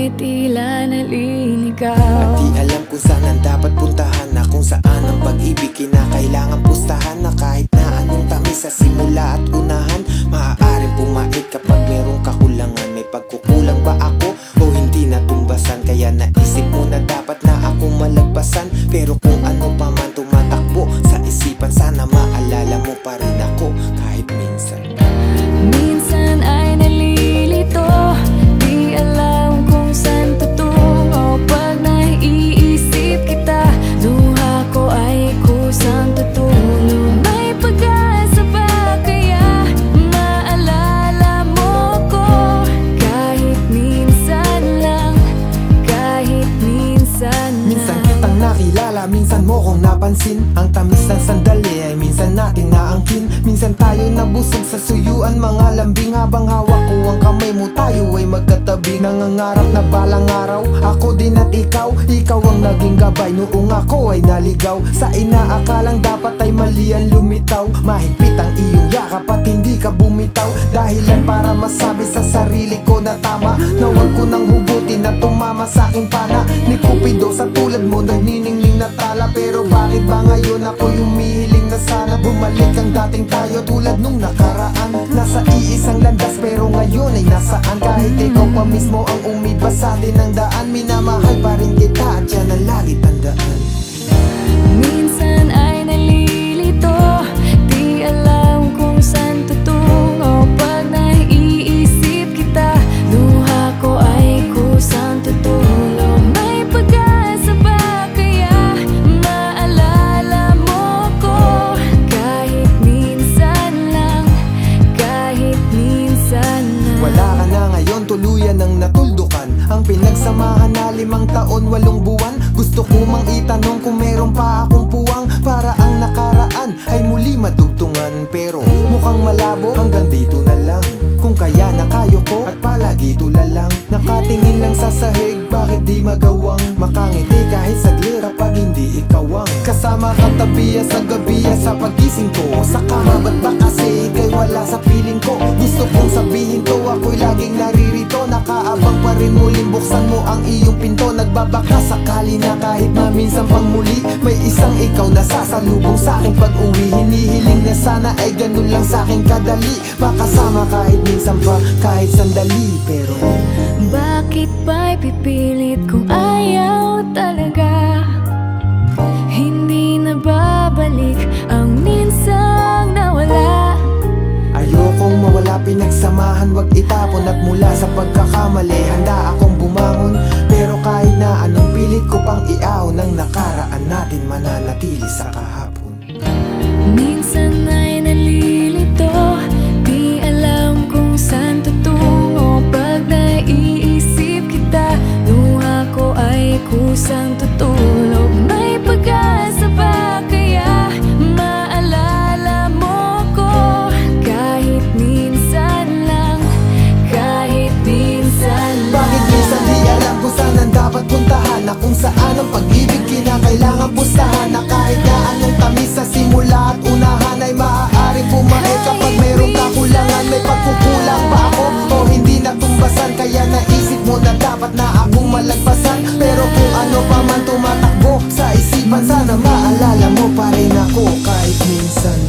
ako'y tila naliligaw. At di alam kung saan ang dapat puntahan, na kung saan ang pag-ibig kinakailangan pustahan. Na kahit na anong tamis sa simula at unahan, maaaring pumait kapag merong kakulangan. May pagkukulang ba ako o hindi natumbasan? Kaya naisip mo na dapat na ako malagpasan. Pero kung ano pa man tumatakbo sa isipan, sana maalala mo pa rin ako kahit minsan. Minsan ay nalilito, di alam kung saan tutungo. Pag naiisip kita, luha ko ay kusang tutulong. May pag-asa ba kaya maalala mo ko? Kahit minsan lang, kahit minsan lang. Minsan kitang nakilala, minsan mo kong napansin. Ang tamis ng sandali ay minsan natin naangkin. Minsan tayo nabusog sa suyuan, mga lambing. Habang hawak ko ang kamay mo, tayo ay magkatabi. Nangangarap na balang araw, ako din at ikaw. Ikaw ang naging gabay noong ako ay naligaw. Sa inaakalang dapat ay mali ang lumitaw. Mahigpit ang iyong yakap at hindi ka bumitaw. Dahilan para masabi sa sarili ko na tama, na huwag ko nang hugutin na tumama sa aking pana. Ni Cupido sa tulad mo nagniningning na tala. Pero bakit ba ngayon ako'y humihiling na sana bumalik ang dating tayo tulad nung nakaraan. Nasa iisang landas pero ngayon ay nasaan? Kahit ikaw pa mismo ang umibas sa atin ng daan, minamahal pa rin kita at yan ang lagi tandaan. Minsan ay nalilito, di alam kung saan tutungo. Pag naiisip kita, luha ko ay kusang tutulong. May pag-asa ba kaya maalala mo ko? Kahit minsan lang, kahit minsan lang. Wala ka na ngayon, tuluyan ng natuldukan. Ang pinagsamahan na 5 taon, 8 buwan. Gusto ko mang itanong kung meron pa akong puwang, para ang nakaraan ay muli madugtungan. Pero mukhang malabo, hanggang dito na lang. Kung kaya na kayo ko at palagi tulalang. Nakatingin lang sa sahig, bakit di magawang makangiti kahit saglit pag hindi ikawang. Kasama kang tabiya sa gabiya sa pagising ko. Sa kama ba't ba kasi ikay wala sa piling ko? Gusto kong sabihin to, ako'y laging naririto. Nakaabang pa rin, muling buksan mo ang iyong pinto. Nagbabaka sakali na kahit maminsan pang muli, may isang ikaw na sasalubong sa aking pag-uwi. Hinihiling na sana ay ganun lang sa aking kadali, makasama kahit minsan pa, kahit sandali. Pero bakit ba'y pipilit kung ayaw talaga? Hindi na babalik ang minsang nawala. ayokong mawala, pinagsamahan, wag itapon. At mula sa pagkakamali, handa akong bumangon. Pero kahit na anong pilit ko pang iaon, ng nakaraan natin mananatili sa kahapon. Minsan ay nalilito, di alam kung saan tutungo. Pag naiisip kita, luha ko ay kusang tutulog. May pag-asa ba kaya maalala mo ko? Kahit minsan lang, kahit minsan lang. Bakit minsan di alam kung saan ang dapat puntahan, na kung saan ang pag-ibig kinakailangan pustahan. Na kahit na anong tamis sa simula at unahan, ay maaaring pumait kapag mayroong kakulangan. May pagkukulang ba ako o hindi natumbasan? Kaya naisip mo na dapat na akong malagpasan. Pero kung ano pa man tumatakbo sa isipan, sana maalala mo pa rin ako kahit minsan.